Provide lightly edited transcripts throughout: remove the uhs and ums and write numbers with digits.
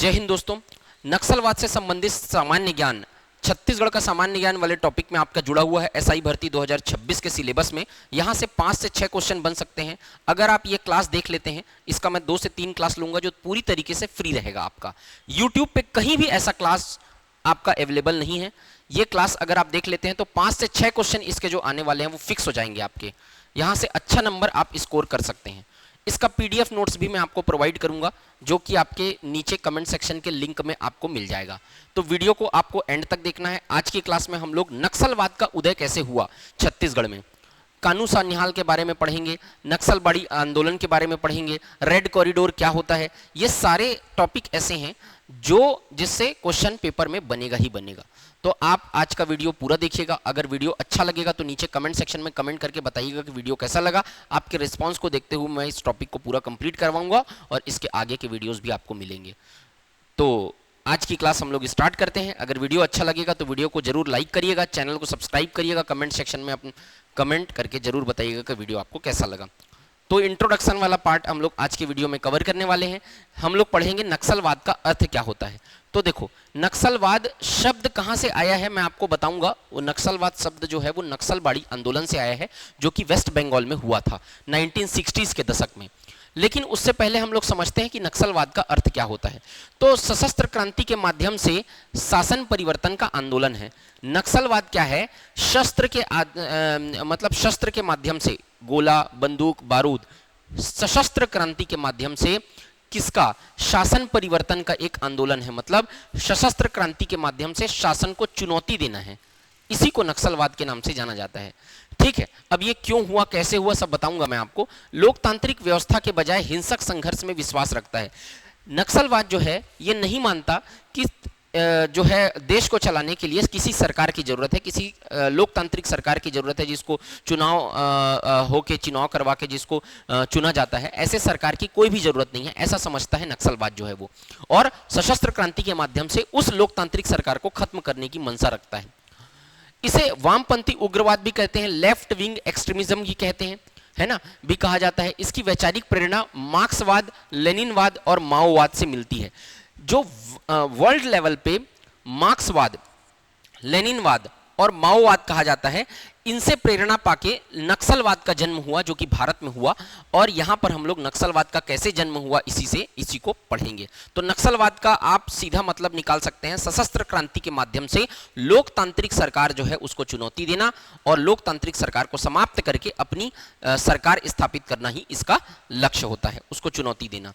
जय हिंद दोस्तों। नक्सलवाद से संबंधित सामान्य ज्ञान, छत्तीसगढ़ का सामान्य ज्ञान वाले टॉपिक में आपका जुड़ा हुआ है एसआई भर्ती 2026 के सिलेबस में। यहां से 5 से 6 क्वेश्चन बन सकते हैं अगर आप ये क्लास देख लेते हैं। इसका मैं 2 से 3 क्लास लूंगा जो पूरी तरीके से फ्री रहेगा आपका। यूट्यूब पे कहीं भी ऐसा क्लास आपका अवेलेबल नहीं है। ये क्लास अगर आप देख लेते हैं तो 5 से 6 क्वेश्चन इसके जो आने वाले हैं वो फिक्स हो जाएंगे आपके। यहां से अच्छा नंबर आप स्कोर कर सकते हैं। इसका पीडीएफ नोट्स भी मैं आपको प्रोवाइड करूंगा जो कि आपके नीचे कमेंट सेक्शन के लिंक में आपको मिल जाएगा। तो वीडियो को आपको एंड तक देखना है। आज की क्लास में हम लोग नक्सलवाद का उदय कैसे हुआ छत्तीसगढ़ में, कानू सान्याल के बारे में पढ़ेंगे, नक्सलवादी आंदोलन के बारे में पढ़ेंगे, रेड कॉरिडोर क्या होता है। ये सारे टॉपिक ऐसे हैं जो जिससे क्वेश्चन पेपर में बनेगा ही बनेगा। तो आप आज का वीडियो पूरा देखिएगा। अगर वीडियो अच्छा लगेगा तो नीचे कमेंट सेक्शन में कमेंट करके बताइएगा कि वीडियो कैसा लगा। आपके रिस्पांस को देखते हुए मैं इस टॉपिक को पूरा कंप्लीट करवाऊंगा और इसके आगे के वीडियोस भी आपको मिलेंगे। तो आज की क्लास हम लोग स्टार्ट करते हैं। अगर वीडियो अच्छा लगेगा तो वीडियो को जरूर लाइक करिएगा, चैनल को सब्सक्राइब करिएगा, कमेंट सेक्शन में अपने कमेंट करके जरूर बताइएगा कि वीडियो आपको कैसा लगा। तो इंट्रोडक्शन वाला पार्ट हम लोग आज की वीडियो में कवर करने वाले हैं। हम लोग पढ़ेंगे नक्सलवाद का अर्थ क्या होता है। तो देखो, नक्सलवाद शब्द कहां से आया है मैं आपको बताऊंगा। वो नक्सलवाद शब्द जो है वो नक्सलबाड़ी आंदोलन से आया है जो कि वेस्ट बंगाल में हुआ था 1960s के दशक में। लेकिन उससे पहले हम लोग समझते हैं कि नक्सलवाद का अर्थ क्या होता है। तो सशस्त्र क्रांति के माध्यम से शासन परिवर्तन का आंदोलन है। नक्सलवाद क्या है? शस्त्र के मतलब शस्त्र के माध्यम से, गोला, बंदूक, बारूद, सशस्त्र क्रांति के माध्यम से किसका? शासन परिवर्तन का एक आंदोलन है। मतलब सशस्त्र क्रांति के माध्यम से शासन को चुनौती देना है। इसी को नक्सलवाद के नाम से जाना जाता है। ठीक है, अब ये क्यों हुआ, कैसे हुआ, सब बताऊंगा मैं आपको। लोकतांत्रिक व्यवस्था के बजाय हिंसक संघर्ष में विश्वास रखता है। नक्सलवाद जो है ये नहीं मानता कि जो है देश को चलाने के लिए किसी सरकार की जरूरत है, किसी लोकतांत्रिक सरकार की जरूरत है जिसको चुनाव होके चुनाव करवा के जिसको चुना जाता है। ऐसे सरकार की कोई भी जरूरत नहीं है, ऐसा समझता है नक्सलवाद जो है वो। और सशस्त्र क्रांति के माध्यम से उस लोकतांत्रिक सरकार को खत्म करने की मंशा रखता है। इसे वामपंथी उग्रवाद भी कहते हैं, लेफ्ट विंग एक्सट्रीमिज्म भी कहते हैं, है ना, भी कहा जाता है। इसकी वैचारिक प्रेरणा मार्क्सवाद, लेनिनवाद और माओवाद से मिलती है। जो वर्ल्ड लेवल पे मार्क्सवाद, लेनिनवाद और माओवाद कहा जाता है, इनसे प्रेरणा पाके नक्सलवाद का जन्म हुआ जो कि भारत में हुआ। और यहां पर हम लोग नक्सलवाद का कैसे जन्म हुआ इसी को पढ़ेंगे। तो नक्सलवाद का आप सीधा मतलब निकाल सकते हैं सशस्त्र क्रांति के माध्यम से लोकतांत्रिक सरकार जो है उसको चुनौती देना और लोकतांत्रिक सरकार को समाप्त करके अपनी सरकार स्थापित करना ही इसका लक्ष्य होता है, उसको चुनौती देना।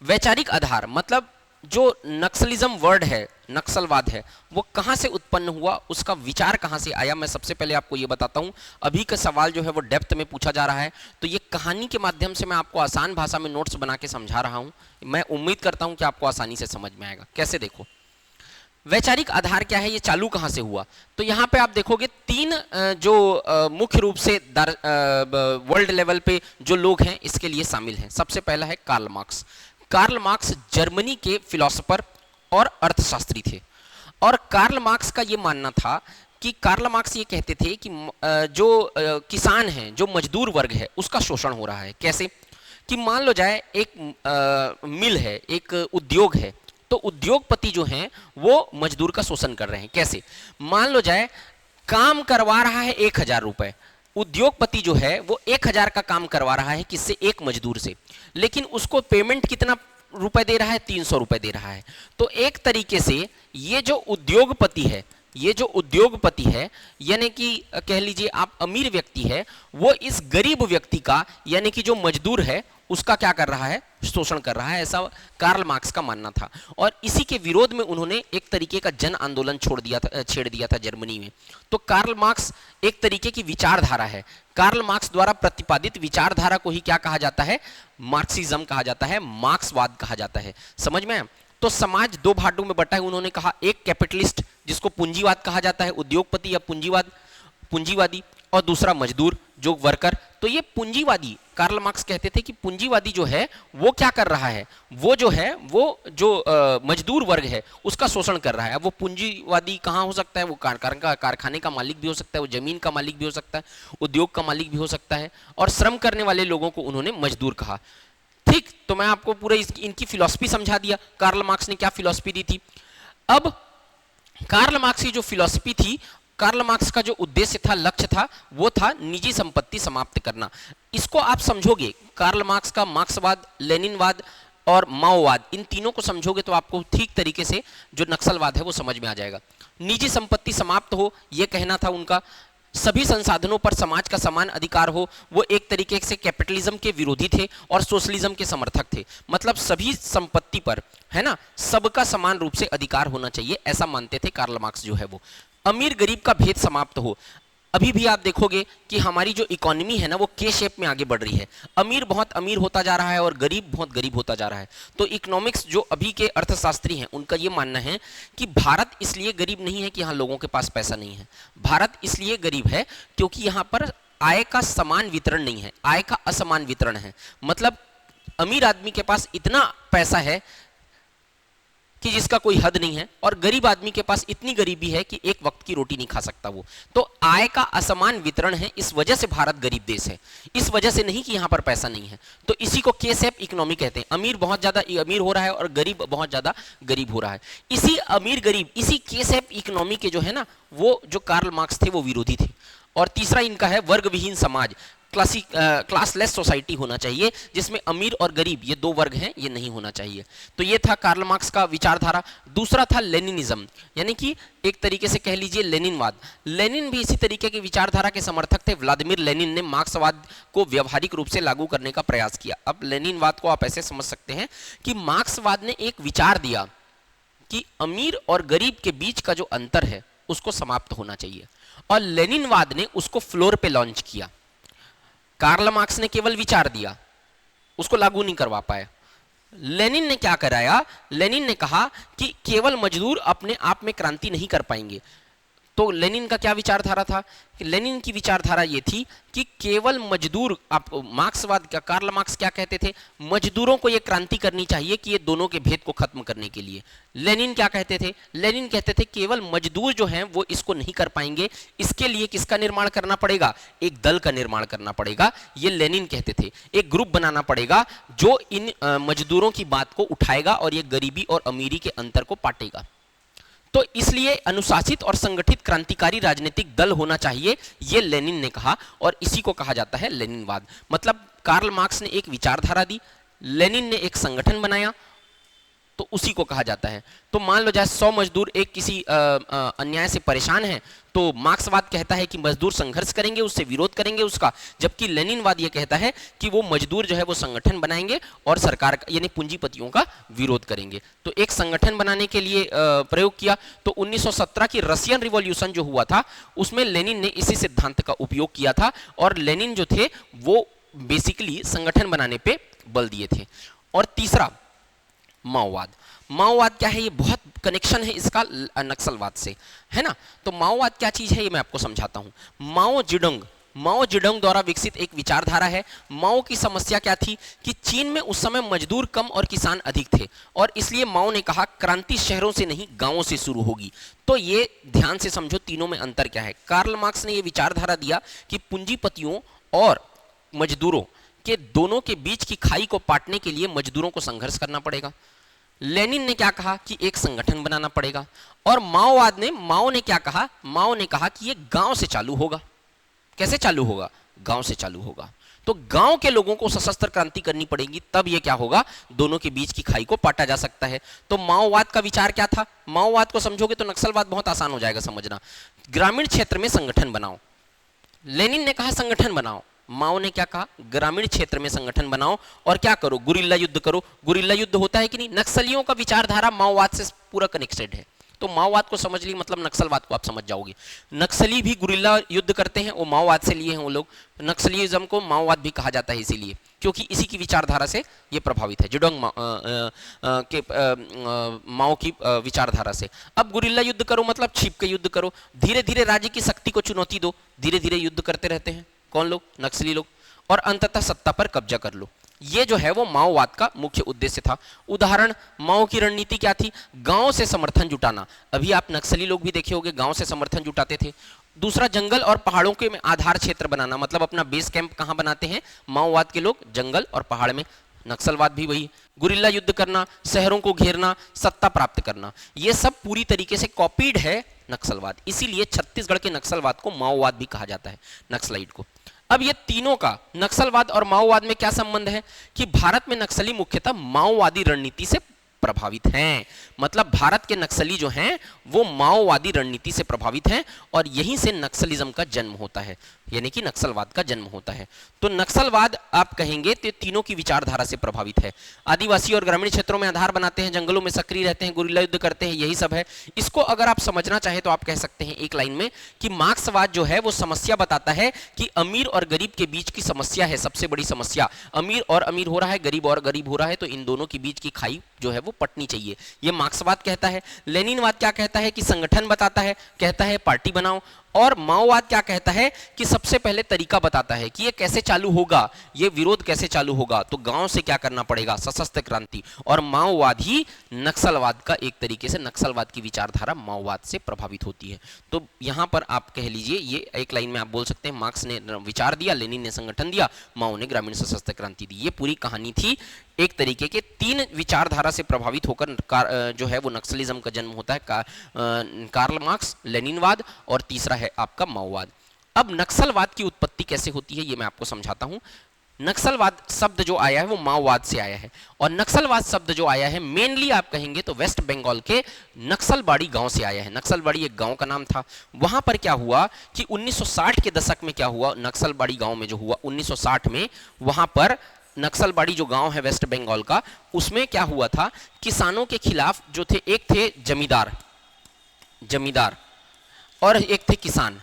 वैचारिक आधार मतलब जो नक्सलिज्म वर्ड है, नक्सलवाद है, वो कहां से उत्पन्न हुआ, उसका विचार कहां से आया, मैं सबसे पहले आपको ये बताता हूं। अभी का सवाल जो है वो डेप्थ में पूछा जा रहा है, तो ये कहानी के माध्यम से मैं आपको आसान भाषा में नोट्स बना के समझा रहा हूं। मैं उम्मीद करता हूं कि आपको आसानी से समझ में आएगा। कैसे? देखो, वैचारिक आधार क्या है, ये चालू कहां से हुआ। तो यहां पे आप देखोगे 3 जो मुख्य रूप से वर्ल्ड लेवल पे जो लोग हैं इसके लिए शामिल हैं। सबसे पहला है Karl Marx. Karl Marx Germany के फिलोसोफर और अर्थशास्त्री थे। और कार्ल मार्क्स का ये मानना था कि कार्ल मार्क्स ये कहते थे कि जो किसान हैं, जो मजदूर वर्ग है, उसका शोषण हो रहा है। कैसे? कि मान लो जाए एक मिल है, एक उद्योग है, तो उद्योगपति जो हैं वो मजदूर का शोषण कर रहे हैं। कैसे? मान लो जाए काम करवा रहा है 1000 रुपए, उद्योगपति जो है वो 1000 का काम करवा रहा है किससे? एक मजदूर से, लेकिन उसको पेमेंट कितना रुपए दे रहा है? 300 रुपए दे रहा है। तो एक तरीके से ये जो उद्योगपति है, यानी कि कह लीजिए आप अमीर व्यक्ति है, वो इस गरीब व्यक्ति का यानी कि जो मजदूर है उसका क्या कर रहा है? शोषण कर रहा है। ऐसा कार्ल मार्क्स का मानना था। और इसी के विरोध में उन्होंने एक तरीके का जन आंदोलन छेड़ दिया था जर्मनी में। तो कार्ल मार्क्स एक तरीके की विचारधारा है। कार्ल मार्क्स द्वारा प्रतिपादित विचारधारा को ही क्या कहा जाता है? मार्क्सिज्म कहा जाता है, मार्क्सवाद कहा जाता है। समझ में? तो समाज 2 भागों में बटा है। उन्होंने कहा एक कैपिटलिस्ट जिसको पूंजीवाद कहा जाता है, उद्योगपति या पूंजीवादी, और दूसरा मजदूर जो वर्कर। तो ये पूंजीवादी, कार्ल मार्क्स कहते थे कि पूंजीवादी जो है वो क्या कर रहा है? वो जो मजदूर वर्ग है उसका शोषण कर रहा है। वो पूंजीवादी कहाँ हो सकता है? वो कारखाने का मालिक भी हो सकता है, वो जमीन का मालिक भी हो सकता है, उद्योग का मालिक भी हो सकता है, और श्रम करने वाले लोगों को उन्होंने मजदूर कहा। ठीक, तो मैं आपको पूरे इनकी फिलॉसफी समझा दिया, कार्ल मार्क्स ने क्या फिलॉसफी दी थी। अब कार्ल मार्क्स की जो फिलॉसफी थी, कार्ल मार्क्स का जो उद्देश्य था, लक्ष्य था, वो था निजी संपत्ति समाप्त करना। इसको आप समझोगे, कार्ल मार्क्स का मार्क्सवाद, लेनिनवाद और माओवाद, इन तीनों को समझोगे तो आपको ठीक तरीके से जो नक्सलवाद है वो समझ में आ जाएगा। निजी संपत्ति समाप्त हो, यह कहना था उनका। सभी संसाधनों पर समाज का समान अधिकार हो, वो एक तरीके से कैपिटलिज्म के विरोधी थे और सोशलिज्म के समर्थक थे। मतलब सभी संपत्ति पर, है ना, सबका समान रूप से अधिकार होना चाहिए, ऐसा मानते थे कार्ल मार्क्स जो है वो। अमीर गरीब का भेद समाप्त हो। अभी भी आप देखोगे कि हमारी जो इकोनॉमी है ना वो के शेप में आगे बढ़ रही है। अमीर बहुत अमीर होता जा रहा है और गरीब बहुत गरीब होता जा रहा है। तो इकोनॉमिक्स जो अभी के अर्थशास्त्री हैं उनका ये मानना है कि भारत इसलिए गरीब नहीं है कि यहाँ लोगों के पास पैसा नहीं है। भारत इसलिए गरीब है क्योंकि यहाँ पर आय का समान वितरण नहीं है, आय का असमान वितरण है। मतलब अमीर आदमी के पास इतना पैसा है कि जिसका कोई हद नहीं है, और गरीब आदमी के पास इतनी गरीबी है कि एक वक्त की रोटी नहीं खा सकता वो। तो आय का असमान वितरण है, इस वजह से भारत गरीब देश है, इस वजह से नहीं कि यहाँ पर पैसा नहीं है। तो इसी को के शेप इकोनॉमी कहते हैं। अमीर बहुत ज्यादा अमीर हो रहा है और गरीब बहुत ज्यादा गरीब हो रहा है। इसी अमीर गरीब, इसी के शेप इकोनॉमी के जो है ना वो जो कार्ल मार्क्स थे वो विरोधी थे। और तीसरा इनका है वर्ग विहीन समाज, क्लासलेस सोसाइटी होना चाहिए जिसमें अमीर और गरीब ये दो वर्ग हैं, ये नहीं होना चाहिए। तो ये था कार्ल मार्क्स का विचारधारा। दूसरा था लेनिनिज्म, यानी कि एक तरीके से कह लीजिए लेनिनवाद। लेनिन भी इसी तरीके की विचारधारा के समर्थक थे। व्लादिमीर लेनिन ने मार्क्सवाद को व्यवहारिक रूप से लागू करने का प्रयास किया। अब लेनिनवाद को आप ऐसे समझ सकते हैं कि मार्क्सवाद ने एक विचार दिया कि अमीर और गरीब के बीच का जो अंतर है उसको समाप्त होना चाहिए, और लेनिनवाद ने उसको फ्लोर पे लॉन्च किया। कार्ल मार्क्स ने केवल विचार दिया, उसको लागू नहीं करवा पाया। लेनिन ने क्या कराया? लेनिन ने कहा कि केवल मजदूर अपने आप में क्रांति नहीं कर पाएंगे। तो लेनिन का क्या विचारधारा था? कि लेनिन की विचारधारा ये थी कि केवल मजदूर, आप मार्क्सवाद का, कार्ल मार्क्स क्या कहते थे? मजदूरों को ये क्रांति करनी चाहिए कि ये दोनों के भेद को खत्म करने के लिए। लेनिन क्या कहते थे? लेनिन कहते थे केवल मजदूर जो हैं वो इसको नहीं कर पाएंगे, इसके लिए किसका निर्माण करना पड़ेगा? एक दल का निर्माण करना पड़ेगा, ये लेनिन कहते थे। एक ग्रुप बनाना पड़ेगा जो इन मजदूरों की बात को उठाएगा और ये गरीबी और अमीरी के अंतर को पाटेगा। तो इसलिए अनुशासित और संगठित क्रांतिकारी राजनीतिक दल होना चाहिए, ये लेनिन ने कहा, और इसी को कहा जाता है लेनिनवाद। मतलब कार्ल मार्क्स ने एक विचारधारा दी, लेनिन ने एक संगठन बनाया, तो उसी को कहा जाता है। तो मान लो जैसे 100 मजदूर एक किसी अन्याय से परेशान हैं, तो मार्क्सवाद कहता है कि मजदूर संघर्ष करेंगे, उससे विरोध करेंगे उसका, जबकि लेनिनवाद ये कहता है कि वो मजदूर जो है वो संगठन बनाएंगे और सरकार यानी पूंजीपतियों का विरोध करेंगे। तो एक संगठन बनाने के लिए प्रयोग किया। तो 1917 की रशियन रिवॉल्यूशन जो हुआ था उसमें लेनिन ने इसी सिद्धांत का उपयोग किया था, और लेनिन जो थे वो बेसिकली संगठन बनाने पे बल दिए थे। और तीसरा माओवाद। माओवाद क्या है? ये बहुत कनेक्शन है इसका नक्सलवाद से, है ना। तो माओवाद क्या चीज है ये मैं आपको समझाता हूं। माओ जेडोंग द्वारा विकसित एक विचारधारा है। माओ की समस्या क्या थी कि चीन में उस समय मजदूर कम और किसान अधिक थे, और इसलिए माओ ने कहा क्रांति शहरों से नहीं गांवों से शुरू होगी। तो ये ध्यान से समझो तीनों में अंतर क्या है। कार्ल मार्क्स ने ये विचारधारा दिया कि पूंजीपतियों और मजदूरों के दोनों के बीच की खाई को पाटने के लिए मजदूरों को संघर्ष करना पड़ेगा। लेनिन ने क्या कहा कि एक संगठन बनाना पड़ेगा। और माओ ने क्या कहा? माओ ने कहा कि ये गांव से चालू होगा। कैसे चालू होगा? गांव से चालू होगा। तो गांव के लोगों को सशस्त्र क्रांति करनी पड़ेगी, तब ये क्या होगा? दोनों के बीच की खाई को पाटा जा सकता है। तो माओवाद का विचार क्या था? माओवाद को समझोगे तो नक्सलवाद बहुत आसान हो जाएगा समझना। ग्रामीण क्षेत्र में संगठन बनाओ। लेनिन ने कहा संगठन बनाओ, माओ ने क्या कहा? ग्रामीण क्षेत्र में संगठन बनाओ और क्या करो? गुरिल्ला युद्ध करो। गुरिल्ला युद्ध होता है कि नहीं? नक्सलियों का विचारधारा माओवाद से पूरा कनेक्टेड है। तो माओवाद को समझ ली, मतलब नक्सलवाद को आप समझ जाओगे। नक्सली भी गुरिल्ला युद्ध करते हैं, वो माओवाद से लिए हैं वो लोग। नक्सलिज्म को माओवाद भी कहा जाता है इसीलिए, क्योंकि इसी की विचारधारा से ये प्रभावित है, जेडोंग माओ की विचारधारा से। अब गुरिल्ला युद्ध करो मतलब छिप के युद्ध करो, धीरे धीरे राज्य की शक्ति को चुनौती दो, धीरे धीरे युद्ध करते रहते हैं। कौन लोग? नक्सली लोग। और अंततः सत्ता पर कब्जा कर लो। ये जो है वो माओवाद का मुख्य उद्देश्य था। उदाहरण, माओ की रणनीति क्या थी? गांव से समर्थन जुटाना। अभी आप नक्सली लोग भी देखे होंगे, गांव से समर्थन जुटाते थे। दूसरा, जंगल और पहाड़ों के में आधार क्षेत्र बनाना, मतलब अपना बेस कैंप कहां बनाते हैं माओवाद के लोग? जंगल और पहाड़ में। नक्सलवाद भी वही, गुरिल्ला युद्ध करना, शहरों को घेरना, सत्ता प्राप्त करना, ये सब पूरी तरीके से कॉपीड है नक्सलवाद। इसीलिए छत्तीसगढ़ के नक्सलवाद को माओवाद भी कहा जाता है, नक्सलाइट को। अब ये तीनों का, नक्सलवाद और माओवाद में क्या संबंध है कि भारत में नक्सली मुख्यतः माओवादी रणनीति से प्रभावित हैं। मतलब भारत के नक्सली जो हैं वो माओवादी रणनीति से प्रभावित हैं और यहीं से नक्सलिज्म का जन्म होता है, यानी कि नक्सलवाद का जन्म होता है। तो नक्सलवाद आप कहेंगे तो तीनों की विचारधारा से प्रभावित है। आदिवासी और ग्रामीण क्षेत्रों में आधार बनाते हैं, जंगलों में सक्रिय रहते हैं, गुरिल्ला युद्ध करते हैं, यही सब है। इसको अगर आप समझना चाहें तो आप कह सकते हैं एक लाइन में कि मार्क्सवाद जो है वो समस्या बताता है कि अमीर और गरीब के बीच की समस्या है, सबसे बड़ी समस्या। अमीर और अमीर हो रहा है, गरीब और गरीब हो रहा है, तो इन दोनों के बीच की खाई जो है वो पटनी चाहिए, ये मार्क्सवाद कहता है। लेनिनवाद क्या कहता है कि संगठन बताता है, कहता है पार्टी बनाओ। और माओवाद क्या कहता है कि सबसे पहले तरीका बताता है कि ये कैसे चालू होगा, ये विरोध कैसे चालू होगा, तो गांव से क्या करना पड़ेगा, सशस्त्र क्रांति। और माओवाद ही नक्सलवाद का एक तरीके से, नक्सलवाद की विचारधारा माओवाद से प्रभावित होती है। तो यहां पर आप कह लीजिए, ये एक लाइन में आप बोल सकते हैं, मार्क्स ने विचार दिया, लेनिन ने संगठन दिया, माओ ने ग्रामीण सशस्त्र क्रांति दी। ये पूरी कहानी थी। एक तरीके के तीन विचारधारा से प्रभावित होकर जो है वो नक्सलिज्म का जन्म होता है, कार्ल मार्क्स, लेनिनवाद और तीसरा है आपका माओवाद। अब नक्सलवाद की उत्पत्ति कैसे होती है ये मैं आपको समझाता हूं। नक्सलवाद शब्द जो आया है वो माओवाद से आया है, और नक्सलवाद शब्द जो आया है मेनली आप कहेंगे तो वेस्ट बंगाल के नक्सलबाड़ी गांव से आया है। नक्सलबाड़ी एक गांव का नाम था। वहां पर क्या हुआ कि 1960 के दशक में क्या हुआ, नक्सलबाड़ी गांव में जो हुआ 1960 में, वहां पर नक्सलबाड़ी जो गांव है वेस्ट बंगाल का, उसमें क्या हुआ था, किसानों के खिलाफ जो थे, एक थे जमींदार और एक थे किसान।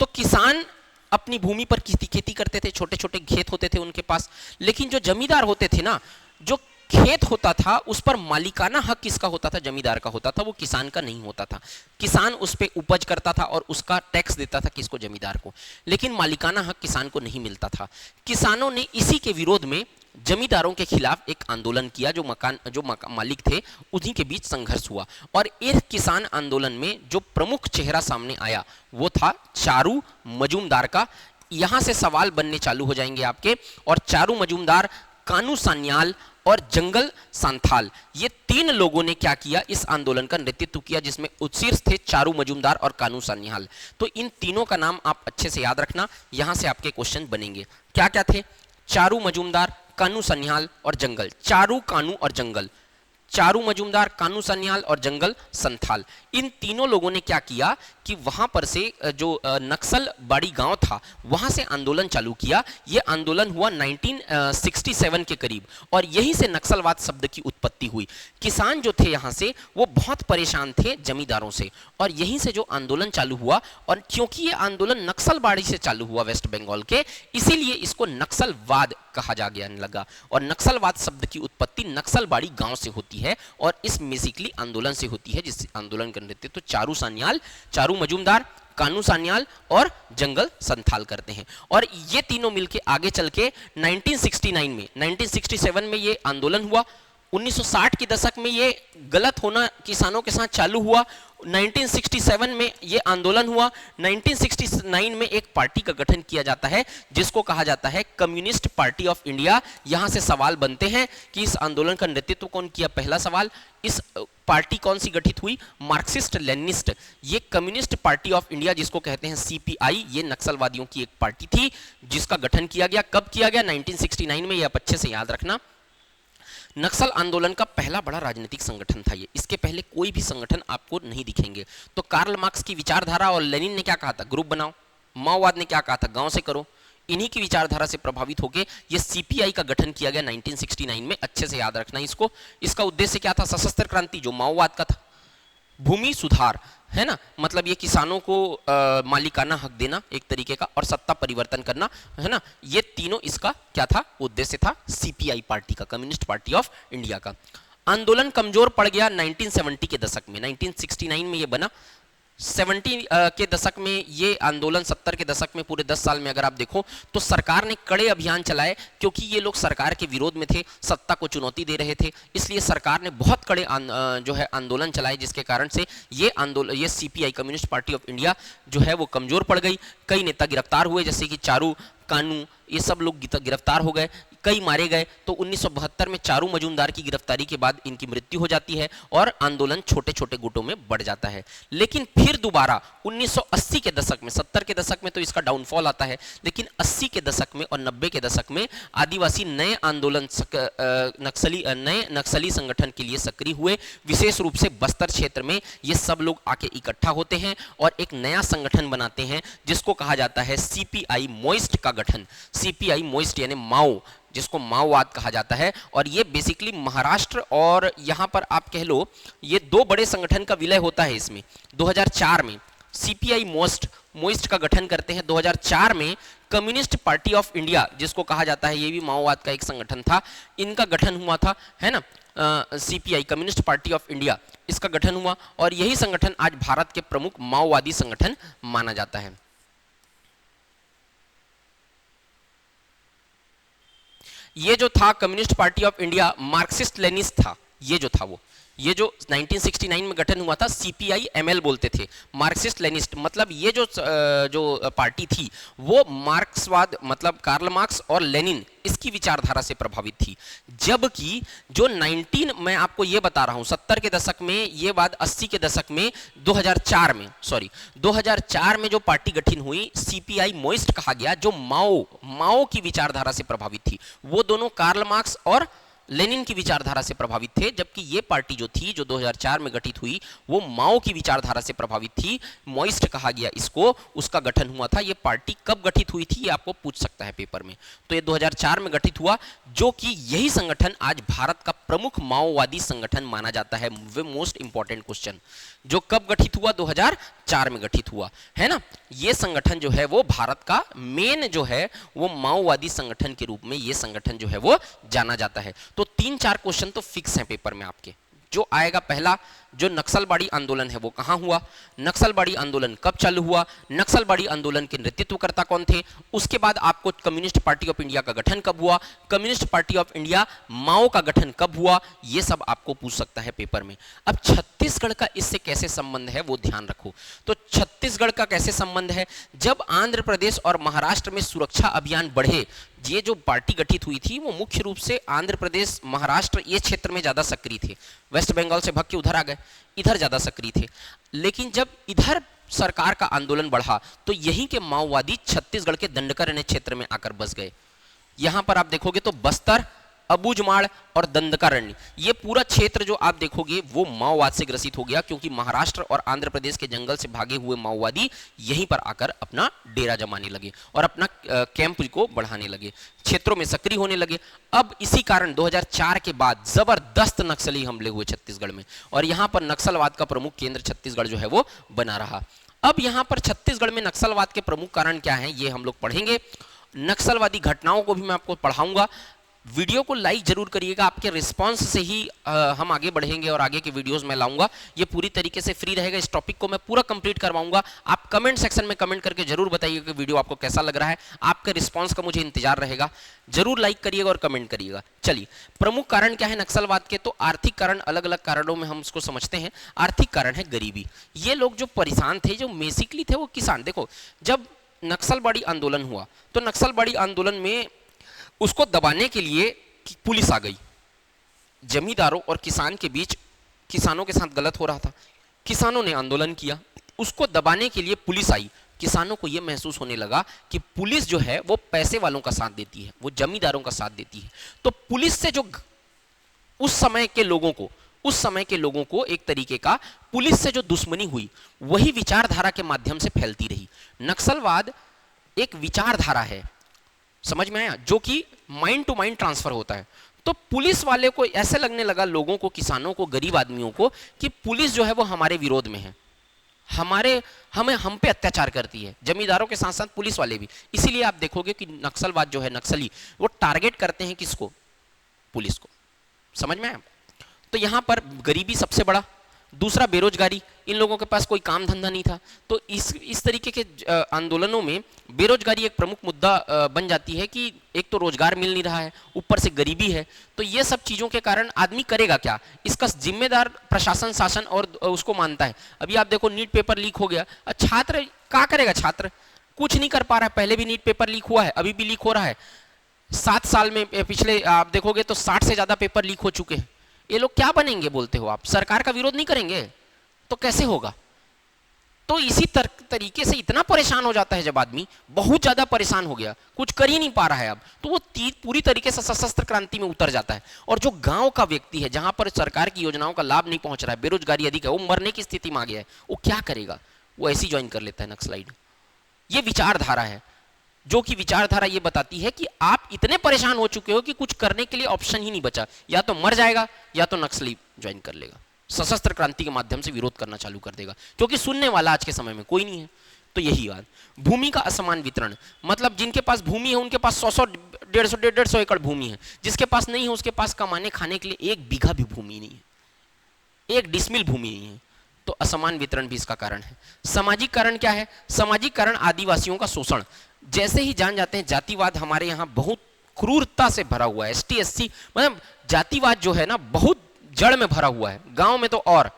तो किसान अपनी भूमि पर खेती करते थे, छोटे छोटे खेत होते थे उनके पास, लेकिन जो जमींदार होते थे ना, जो खेत होता था उस पर मालिकाना हक किसका होता था, जमींदार का होता था, वो किसान का नहीं होता था। किसान उस पे उपज करता था और उसका टैक्स देता था किसको, जमींदार को, लेकिन मालिकाना हक किसान को नहीं मिलता था। किसानों ने इसी के विरोध में जमींदारों के खिलाफ एक आंदोलन किया, जो मालिक थे उन्हीं के बीच संघर्ष हुआ। और इस किसान आंदोलन में जो प्रमुख चेहरा सामने आया वो था चारू मजूमदार का। यहां से सवाल बनने चालू हो जाएंगे आपके। और चारू मजूमदार, कानू सान्याल और जंगल सांथाल, ये तीन लोगों ने क्या किया, इस आंदोलन का नेतृत्व किया, जिसमें उत्शीर्ष थे चारू मजूमदार और कानू सान्याल। तो इन तीनों का नाम आप अच्छे से याद रखना, यहां से आपके क्वेश्चन बनेंगे। क्या क्या थे, चारू मजूमदार, कानू सान्याल और जंगल। चारू, कानू और जंगल, चारू मजूमदार, कानू सान्याल और जंगल संथाल, इन तीनों लोगों ने क्या किया कि वहां पर से जो नक्सलबाड़ी गांव था वहां से आंदोलन चालू किया। यह आंदोलन हुआ 1967 के करीब, और यहीं से नक्सलवाद शब्द की उत्पत्ति हुई। किसान जो थे यहां से वो बहुत परेशान थे जमींदारों से, और यहीं से जो आंदोलन चालू हुआ, और क्योंकि ये आंदोलन नक्सलबाड़ी से चालू हुआ वेस्ट बंगाल के, इसीलिए इसको नक्सलवाद कहा जा गया लगा। और नक्सलवाद शब्द की उत्पत्ति नक्सलबाड़ी गांव से होती है, और इस बेसिकली आंदोलन से होती है, जिस आंदोलन के नेतृत्व चारू मजूमदार, कानू सान्याल और जंगल संथाल करते हैं। और ये तीनों मिलके आगे चल के 1969 में, 1967 में ये आंदोलन हुआ। 1960 के दशक में ये गलत होना किसानों के साथ चालू हुआ। 1967 में ये आंदोलन हुआ। 1969 में एक पार्टी का गठन किया जाता है जिसको कहा जाता है कम्युनिस्ट पार्टी ऑफ इंडिया। यहां से सवाल बनते हैं कि इस आंदोलन का नेतृत्व कौन किया। पहला सवाल, इस पार्टी कौन सी गठित हुई, मार्क्सिस्ट लेनिनिस्ट। ये कम्युनिस्ट पार्टी ऑफ इंडिया जिसको कहते हैं सीपीआई, ये नक्सलवादियों की एक पार्टी थी जिसका गठन किया गया। कब किया गया, 1969 में। ये आप अच्छे से याद रखना। नक्सल आंदोलन का पहला बड़ा राजनीतिक संगठन था ये। इसके पहले कोई भी संगठन आपको नहीं दिखेंगे। तो कार्ल मार्क्स की विचारधारा, और लेनिन ने क्या कहा था, ग्रुप बनाओ। माओवाद ने क्या कहा था, गांव से करो। इन्हीं की विचारधारा से प्रभावित होकर ये सीपीआई का गठन किया गया 1969 में। अच्छे से याद रखना इसको। इसका उद्देश्य क्या था, सशस्त्र क्रांति, जो माओवाद का था। भूमि सुधार, है ना, मतलब ये किसानों को मालिकाना हक देना एक तरीके का, और सत्ता परिवर्तन करना, है ना, ये तीनों इसका क्या था, उद्देश्य था सीपीआई पार्टी का, कम्युनिस्ट पार्टी ऑफ इंडिया का। आंदोलन कमजोर पड़ गया 1970 के दशक में। 1969 में ये बना। 70 के दशक में ये आंदोलन, 70 के दशक में, पूरे 10 साल में अगर आप देखो तो सरकार ने कड़े अभियान चलाए, क्योंकि ये लोग सरकार के विरोध में थे, सत्ता को चुनौती दे रहे थे। इसलिए सरकार ने बहुत कड़े जो है आंदोलन चलाए, जिसके कारण से ये CPI, communist party of India जो है वो कमजोर पड़ गई। कई नेता गिरफ्तार हुए, जैसे कि चारू, कानू, ये सब लोग गिरफ्तार हो गए। कई मारे गए। तो 1972 में चारू मजूमदार की गिरफ्तारी के बाद इनकी मृत्यु हो जाती है और आंदोलन छोटे छोटे गुटों में बढ़ जाता है। लेकिन फिर दोबारा 1980 के दशक में, 70 के दशक में तो इसका डाउनफॉल आता है, लेकिन 80 के दशक में और 90 के दशक में आदिवासी नए आंदोलन नए नक्सली संगठन के लिए सक्रिय हुए। विशेष रूप से बस्तर क्षेत्र में ये सब लोग आके इकट्ठा होते हैं और एक नया संगठन बनाते हैं जिसको कहा जाता है सीपीआई मोइस्ट का गठन। सीपीआई मोइस्ट यानी माओ, जिसको माओवाद कहा जाता है। और ये बेसिकली महाराष्ट्र और यहां पर आप कह लो ये दो बड़े संगठन का विलय होता है इसमें। 2004 में सीपीआई मोइस्ट का गठन करते हैं। 2004 में कम्युनिस्ट पार्टी ऑफ इंडिया, जिसको कहा जाता है ये भी माओवाद का एक संगठन था, इनका गठन हुआ था, है ना। CPI communist party of India, इसका गठन हुआ और यही संगठन आज भारत के प्रमुख माओवादी संगठन माना जाता है। ये जो था communist party of India Marxist Leninist था, ये जो था वो, ये जो 1969 में गठन हुआ था सीपीआई एमएल बोलते थे, मार्क्सिस्ट लेनिस्ट। मतलब ये जो पार्टी थी वो मार्क्सवाद मतलब कार्ल मार्क्स और लेनिन इसकी विचारधारा से प्रभावित थी। जबकि जो मैं आपको ये बता रहा हूं 70 के दशक में, ये बात 80 के दशक में, 2004 में जो पार्टी गठन हुई सीपीआई मोइस्ट कहा गया, जो माओ की विचारधारा से प्रभावित थी। वो दोनों कार्ल मार्क्स और लेनिन की विचारधारा से प्रभावित थे। जबकि ये पार्टी जो थी जो 2004 में गठित हुई वो माओ की विचारधारा से प्रभावित थी, मोइस्ट कहा गया इसको, उसका गठन हुआ था। ये पार्टी कब गठित हुई थी ये आपको पूछ सकता है पेपर में। तो ये 2004 में गठित हुआ, जो कि यही संगठन आज भारत का प्रमुख माओवादी संगठन माना जाता है। वे मोस्ट इंपॉर्टेंट क्वेश्चन, जो कब गठित हुआ, 2004 में गठित हुआ, है ना। ये संगठन जो है वो भारत का मेन जो है वो माओवादी संगठन के रूप में ये संगठन जो है वो जाना जाता है। तो 3-4 क्वेश्चन तो फिक्स हैं पेपर में आपके। जो आएगा पहला, जो नक्सलबाड़ी आंदोलन है वो कहां हुआ, नक्सलबाड़ी आंदोलन कब चालू हुआ, नक्सलबाड़ी आंदोलन के नेतृत्वकर्ता कौन थे। उसके बाद आपको कम्युनिस्ट पार्टी ऑफ इंडिया का गठन कब हुआ, कम्युनिस्ट पार्टी ऑफ इंडिया माओ का गठन कब हुआ, ये सब आपको पूछ सकता है पेपर में। अब छत्तीसगढ़ का इससे कैसे संबंध है वो ध्यान रखो। तो छत्तीसगढ़ का कैसे संबंध है, जब आंध्र प्रदेश और महाराष्ट्र में सुरक्षा अभियान बढ़े, ये जो पार्टी गठित हुई थी वो मुख्य रूप से आंध्र प्रदेश, महाराष्ट्र ये क्षेत्र में ज्यादा सक्रिय थे। वेस्ट बंगाल से भाग के उधर आ गए, इधर ज्यादा सक्रिय थे। लेकिन जब इधर सरकार का आंदोलन बढ़ा तो यहीं के माओवादी छत्तीसगढ़ के दंडकारण्य क्षेत्र में आकर बस गए। यहां पर आप देखोगे तो बस्तर, अबूझमाड़ और दंडकारण्य, ये पूरा क्षेत्र जो आप देखोगे वो माओवाद से ग्रसित हो गया, क्योंकि महाराष्ट्र और आंध्र प्रदेश के जंगल से भागे हुए माओवादी यहीं पर आकर अपना डेरा जमाने लगे और अपना कैंप को बढ़ाने लगे, क्षेत्रों में सक्रिय होने लगे। अब इसी कारण 2004 के बाद जबरदस्त नक्सली हमले हुए छत्तीसगढ़ में और यहां पर नक्सलवाद का प्रमुख केंद्र छत्तीसगढ़ जो है वो बना रहा। अब यहां पर छत्तीसगढ़ में नक्सलवाद के प्रमुख कारण क्या हैं ये हम लोग पढ़ेंगे। नक्सलवादी घटनाओं को भी मैं आपको पढ़ाऊंगा। वीडियो को लाइक जरूर करिएगा, आपके रिस्पांस से ही हम आगे बढ़ेंगे और आगे के वीडियोस में लाऊंगा। ये पूरी तरीके से फ्री रहेगा, इस टॉपिक को मैं पूरा कंप्लीट करवाऊंगा। आप कमेंट सेक्शन में कमेंट करके जरूर बताइएगा कि वीडियो आपको कैसा लग रहा है। आपके रिस्पांस का मुझे इंतजार रहेगा, जरूर लाइक करिएगा और कमेंट करिएगा। चलिए, प्रमुख कारण क्या है नक्सलवाद के, तो आर्थिक कारण, अलग अलग कारणों में हम उसको समझते हैं। आर्थिक कारण है गरीबी। ये लोग जो परेशान थे, जो बेसिकली थे वो किसान। देखो, जब नक्सलबाड़ी आंदोलन हुआ तो नक्सलबाड़ी आंदोलन में उसको दबाने के लिए पुलिस आ गई। जमींदारों और किसान के बीच, किसानों के साथ गलत हो रहा था, किसानों ने आंदोलन किया, उसको दबाने के लिए पुलिस आई। किसानों को यह महसूस होने लगा कि पुलिस जो है वो पैसे वालों का साथ देती है, वो जमींदारों का साथ देती है। तो पुलिस से जो उस समय के लोगों को एक तरीके का पुलिस से जो दुश्मनी हुई, वही विचारधारा के माध्यम से फैलती रही। नक्सलवाद एक विचारधारा है, समझ में आया, जो कि माइंड टू माइंड ट्रांसफर होता है। तो पुलिस वाले को ऐसे लगने लगा, लोगों को, किसानों को, गरीब आदमियों को, कि पुलिस जो है वो हमारे विरोध में है, हम पे अत्याचार करती है, जमींदारों के साथ साथ पुलिस वाले भी। इसीलिए आप देखोगे कि नक्सलवाद जो है, नक्सली, वो टारगेट करते हैं किसको, पुलिस को। समझ में आया। तो यहां पर गरीबी सबसे बड़ा, दूसरा बेरोजगारी, इन लोगों के पास कोई काम धंधा नहीं था। तो इस तरीके के आंदोलनों में बेरोजगारी एक प्रमुख मुद्दा बन जाती है कि एक तो रोजगार मिल नहीं रहा है, ऊपर से गरीबी है। तो ये सब चीजों के कारण आदमी करेगा क्या, इसका जिम्मेदार प्रशासन, शासन और उसको मानता है। अभी आप देखो, नीट पेपर लीक हो गया, छात्र क्या करेगा, छात्र कुछ नहीं कर पा रहा है। पहले भी नीट पेपर लीक हुआ है, अभी भी लीक हो रहा है। 7 साल में पिछले आप देखोगे तो 60 से ज्यादा पेपर लीक हो चुके हैं। ये लोग क्या बनेंगे बोलते हो आप? सरकार का विरोध नहीं करेंगे तो कैसे होगा? तो इसी तरीके से इतना परेशान हो जाता है जब आदमी बहुत ज्यादा परेशान हो गया, कुछ कर ही नहीं पा रहा है अब, तो वो पूरी तरीके से सशस्त्र क्रांति में उतर जाता है। और जो गांव का व्यक्ति है, जहां पर सरकार की योजनाओं का लाभ नहीं पहुंच रहा है, बेरोजगारी अधिक है, वो मरने की स्थिति में आ गया है, वो क्या करेगा? वो ऐसी ज्वाइन कर लेता है नक्सलाइट। ये विचारधारा है, जो कि विचारधारा ये बताती है कि आप इतने परेशान हो चुके हो कि कुछ करने के लिए ऑप्शन ही नहीं बचा, या तो मर जाएगा या तो नक्सली ज्वाइन कर लेगा, सशस्त्र क्रांति के माध्यम से विरोध करना चालू कर देगा, क्योंकि सुनने वाला आज के समय में कोई नहीं है। तो यही बात। भूमि का असमान वितरण, मतलब जिनके पास भूमि है उनके पास 100 150 एकड़ भूमि है, जिसके पास नहीं है उसके पास कमाने खाने के लिए 1 बीघा भी भूमि नहीं है, 1 डिसमिल भूमि नहीं है। तो असमान वितरण भी इसका कारण है। सामाजिक कारण क्या है? सामाजिक कारण आदिवासियों का शोषण। जैसे ही जान जाते हैं जातिवाद हमारे यहाँ बहुत क्रूरता से भरा हुआ है, एसटी एससी मतलब जातिवाद जो है ना बहुत जड़ में भरा हुआ है, गांव में तो और।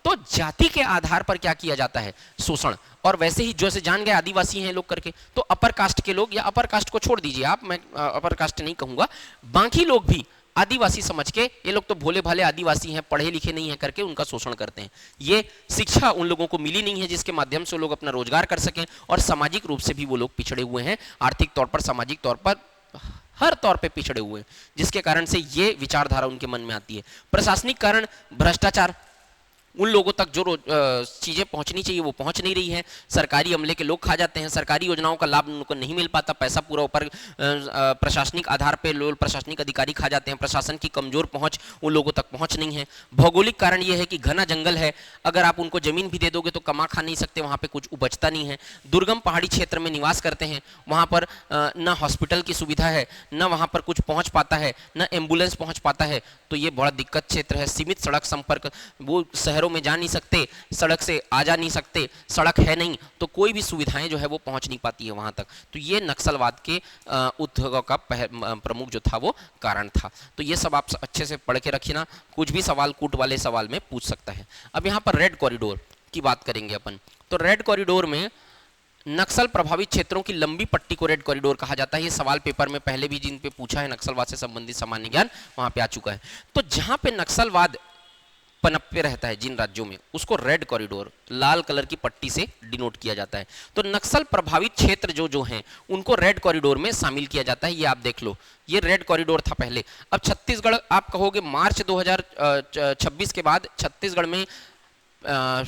तो जाति के आधार पर क्या किया जाता है? शोषण। और वैसे ही जैसे जान गए आदिवासी हैं लोग करके, तो अपर कास्ट के लोग, या अपर कास्ट को छोड़ दीजिए आप, मैं अपर कास्ट नहीं कहूंगा, बाकी लोग भी आदिवासी समझ के, ये लोग तो भोले भाले आदिवासी हैं, पढ़े लिखे नहीं है करके उनका शोषण करते हैं। ये शिक्षा उन लोगों को मिली नहीं है जिसके माध्यम से वो लोग अपना रोजगार कर सकें, और सामाजिक रूप से भी वो लोग पिछड़े हुए हैं, आर्थिक तौर पर, सामाजिक तौर पर, हर तौर पे पिछड़े हुए हैं, जिसके कारण से ये विचारधारा उनके मन में आती है। प्रशासनिक कारण भ्रष्टाचार, उन लोगों तक जो चीजें पहुंचनी चाहिए वो पहुंच नहीं रही है, सरकारी अमले के लोग खा जाते हैं, सरकारी योजनाओं का लाभ उनको नहीं मिल पाता, पैसा पूरा ऊपर प्रशासनिक आधार पे लोग, प्रशासनिक अधिकारी खा जाते हैं, प्रशासन की कमजोर पहुंच उन लोगों तक पहुंच नहीं है। भौगोलिक कारण ये है कि घना जंगल है, अगर आप उनको जमीन भी दे दोगे तो कमा खा नहीं सकते, वहां पे कुछ उपजता नहीं है। दुर्गम पहाड़ी क्षेत्र में निवास करते हैं, वहां पर न हॉस्पिटल की सुविधा है, न वहां पर कुछ पहुंच पाता है, न एम्बुलेंस पहुंच पाता है, तो ये बड़ा दिक्कत क्षेत्र है। सीमित सड़क संपर्क, वो शहरों में जा नहीं सकते, सड़क से आ जा नहीं सकते, सड़क है नहीं, तो कोई भी सुविधाएं जो है वो पहुंच नहीं पाती है वहां तक। तो ये नक्सलवाद के उद्योग का प्रमुख जो था वो कारण था। तो ये सब आप अच्छे से पढ़ के रखिए ना, कुछ भी सवाल कूट वाले सवाल में पूछ सकता है। अब यहाँ पर रेड कॉरिडोर की बात करेंगे अपन। तो रेड कॉरिडोर में नक्सल प्रभावित क्षेत्रों की लंबी पट्टी को रेड कॉरिडोर कहा जाता है। ये सवाल पेपर में पहले भी जिन पे पूछा है नक्सलवाद से संबंधित सामान्य ज्ञान, वहां पे आ चुका है। तो जहां पे नक्सलवाद पनपे रहता है जिन राज्यों में, उसको रेड कॉरिडोर, लाल कलर की पट्टी से डिनोट किया जाता है। तो नक्सल प्रभावित क्षेत्र जो हैं उनको रेड कॉरिडोर में शामिल किया जाता है। ये आप देख लो, ये रेड कॉरिडोर था पहले। अब छत्तीसगढ़, आप कहोगे मार्च 2026 के बाद छत्तीसगढ़ में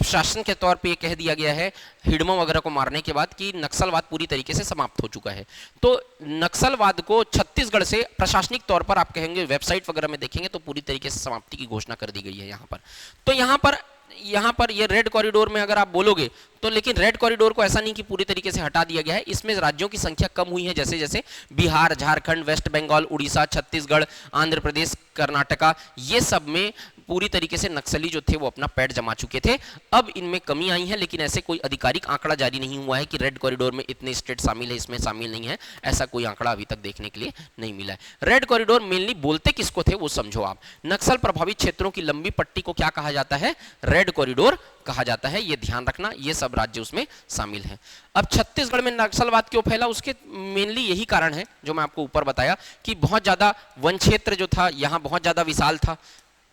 शासन के तौर पे ये कह दिया गया है हिडमो वगैरह को मारने के बाद कि नक्सलवाद पूरी तरीके से समाप्त हो चुका है। तो नक्सलवाद को छत्तीसगढ़ से प्रशासनिक तौर पर आप कहेंगे, वेबसाइट वगैरह में देखेंगे तो पूरी तरीके से समाप्ति की घोषणा कर दी गई है यहाँ पर। तो यहाँ पर ये रेड कॉरिडोर में अगर आप बोलोगे तो, लेकिन रेड कॉरिडोर को ऐसा नहीं कि पूरी तरीके से हटा दिया गया है, इसमें राज्यों की संख्या कम हुई है, जैसे जैसे बिहार, झारखंड, वेस्ट बंगाल, उड़ीसा, छत्तीसगढ़, आंध्र प्रदेश, कर्नाटका, ये सब में पूरी तरीके से नक्सली जो थे वो अपना पैड जमा चुके थे। अब इनमें कमी आई है, लेकिन ऐसे कोई आधिकारिक आंकड़ा जारी नहीं हुआ है कि रेड कॉरिडोर में इतने स्टेट शामिल है, इसमें शामिल नहीं है, ऐसा कोई आंकड़ा अभी तक देखने के लिए नहीं मिला है। रेड कॉरिडोर मेनली बोलते किसको थे वो समझो आप। नक्सल प्रभावित क्षेत्रों की लंबी पट्टी को क्या कहा जाता है? रेड कॉरिडोर कहा जाता है। ये ध्यान रखना, ये सब राज्य उसमें शामिल हैं। अब छत्तीसगढ़ में नक्सलवाद क्यों फैला, उसके मेनली यही कारण है जो मैं आपको ऊपर बताया कि बहुत ज्यादा वन क्षेत्र जो था यहाँ बहुत ज्यादा विशाल था,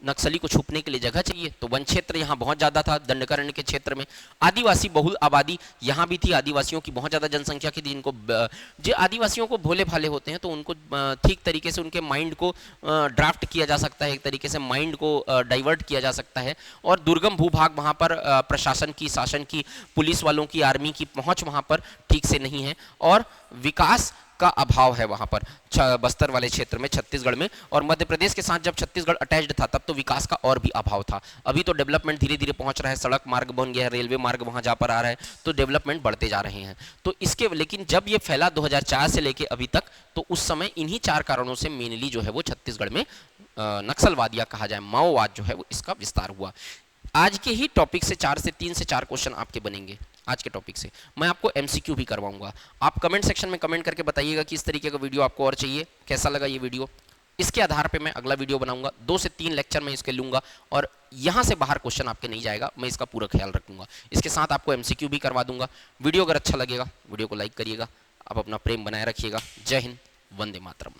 नक्सली को छुपने के लिए जगह चाहिए, तो वन क्षेत्र यहाँ बहुत ज्यादा था। दंडकारण्य के क्षेत्र में आदिवासी बहुल आबादी यहाँ भी थी, आदिवासियों की बहुत ज्यादा जनसंख्या थी, जिनको जो आदिवासियों को भोले भाले होते हैं तो उनको ठीक तरीके से उनके माइंड को ड्राफ्ट किया जा सकता है, एक तरीके से माइंड को डाइवर्ट किया जा सकता है। और दुर्गम भूभाग, वहाँ पर प्रशासन की, शासन की, पुलिस वालों की, आर्मी की पहुँच वहाँ पर ठीक से नहीं है, और विकास का अभाव है वहां पर बस्तर वाले क्षेत्र में, छत्तीसगढ़ में। और मध्य प्रदेश के साथ जब छत्तीसगढ़ अटैच्ड था तब तो विकास का और भी अभाव था। अभी तो डेवलपमेंट धीरे धीरे पहुंच रहा है, सड़क मार्ग बन गया है, रेलवे मार्ग वहां जा पर आ रहा है, तो डेवलपमेंट बढ़ते जा रहे हैं। तो इसके, लेकिन जब ये फैला 2004 से लेके अभी तक, तो उस समय इन्हीं 4 कारणों से मेनली जो है वो छत्तीसगढ़ में नक्सलवाद या कहा जाए माओवाद जो है वो इसका विस्तार हुआ। आज के ही टॉपिक से 3 से 4 क्वेश्चन आपके बनेंगे। आज के टॉपिक से मैं आपको एमसीक्यू भी करवाऊंगा। आप कमेंट सेक्शन में कमेंट करके बताइएगा कि इस तरीके का वीडियो आपको और चाहिए, कैसा लगा ये वीडियो। इसके आधार पे मैं अगला वीडियो बनाऊंगा, 2 से 3 लेक्चर मैं इसके लूंगा, और यहाँ से बाहर क्वेश्चन आपके नहीं जाएगा, मैं इसका पूरा ख्याल रखूंगा। इसके साथ आपको एमसीक्यू भी करवा दूंगा। वीडियो अगर अच्छा लगेगा वीडियो को लाइक करिएगा, आप अपना प्रेम बनाए रखिएगा। जय हिंद, वंदे मातरम।